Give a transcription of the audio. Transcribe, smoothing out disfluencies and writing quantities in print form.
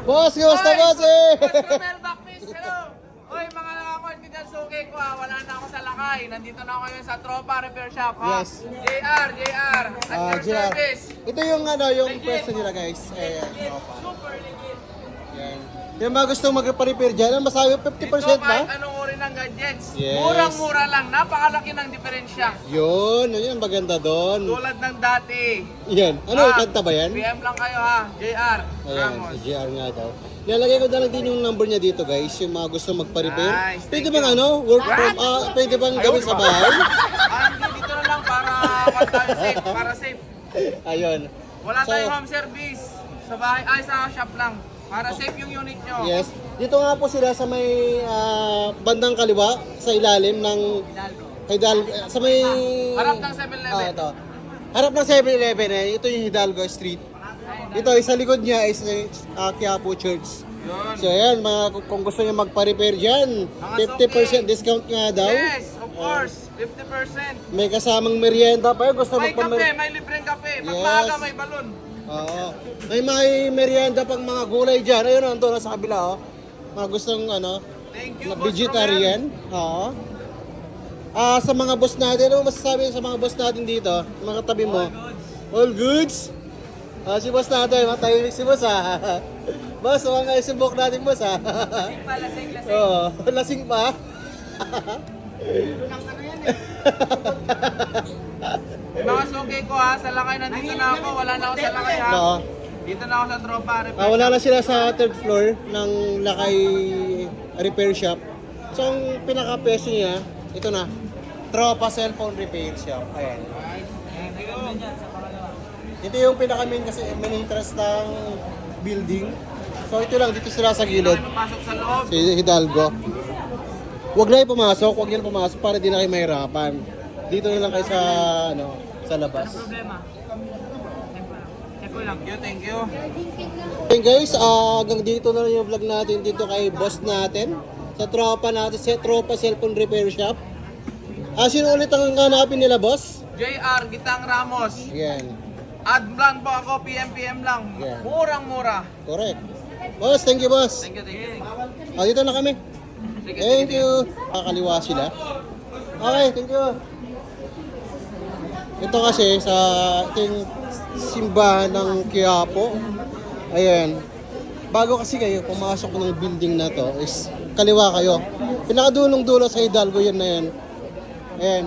Boss, kamusta boss eh? Customer back miss, hello! Oy, mga nakakuha ni Dan Suki ko wala na ako sa Lakay. Nandito na ako ngayon sa Tropa Repair Shop ha. Yes. JR, at your JR. service. Ito yung yung Legit. pwesto nila guys. Ayan. Legit, super legit. Yan. Yung mga gusto magpa-repair dyan, ang masabi 50% Dito ba? kahit anong uri ng gadgets. Yes. Murang-mura lang, napakalaki ng diferensya. Yun ang maganda doon. Tulad ng dati. Yan. Ano, kanta ba yan? PM lang kayo ha, JR. Ayan, Ramos. si JR nga daw. Nilalagay ko na lang din yung number niya dito guys, yung mga gusto magpa-repair. Nice, Pwede thank bang you. work from, pwede bang gawin sa bahay? Dito na lang para safe, para safe. Ayun. Wala So, tayong home service. Sa bahay, ay sa shop lang. Para safe yung unit nyo. Yes. Dito nga po sila sa may bandang kaliwa, sa ilalim ng Hidalgo, sa may... Harap ng 7-Eleven. Ito. Harap ng 7-Eleven Ito yung Hidalgo Street. Ito, sa likod niya is Quiapo Church. Yun. So ayan, kung gusto niyo magpa-repair dyan, Mga 50% discount nga daw. Yes, of course. 50%. May kasamang merienda pa yun. Gusto May kape, magpa-merienda. may libreng kape. Pag Yes. maaga, may balon. Oo. May merienda pang mga gulay dyan. Ayun, nandun sa kabila. Oh. Mga gustong Thank you, na Boss vegetarian. Oo. Sa mga boss natin, ano masasabi sa mga boss natin dito? Mga katabi mo? All goods. Si boss natin, matahimik si boss ha. Boss, mga isibok natin boss ha. Lasing pa, lasing. Oo, lasing pa. Mga suki ko ha, sa Lakay nandito na ako. Wala na ako sa Lakay ha. Oo. Dito na ako sa Tropa Repair. Wala na sila sa third floor ng Lakay Repair Shop. So, ang pinaka-peso niya, ito na. Tropa Cellphone Repair Shop. Ayan. Thank you. Ito yung pinaka-main kasi main interest ng building. So, ito lang. Dito sila sa gilid. Tayo papasok sa loob. Si Hidalgo. Huwag na kayo pumasok. Huwag niyo na pumasok para di na kayo mahirapan. Dito na lang kayo sa, sa labas. Problema. Check ko lang. Thank you. Okay guys, hanggang dito na lang yung vlog natin dito kay boss natin. Sa tropa natin, sa Tropa Cellphone Repair Shop. Sino ulit ang hanapin nila, boss? JR, Gitang Ramos. Yan. Ad lang po ako, PM lang. Yeah. Murang-mura. Correct. Boss, thank you, boss. Thank you. Dito na kami. Sige, Thank sige. you. Kakaliwa sila. Okay, thank you. Ito kasi sa ating simbahan ng Quiapo. Ayan. Bago kasi kayo pumasok ng building na to is kaliwa kayo. Pinakadulong dulo sa Hidalgo yan na yan. Ayan.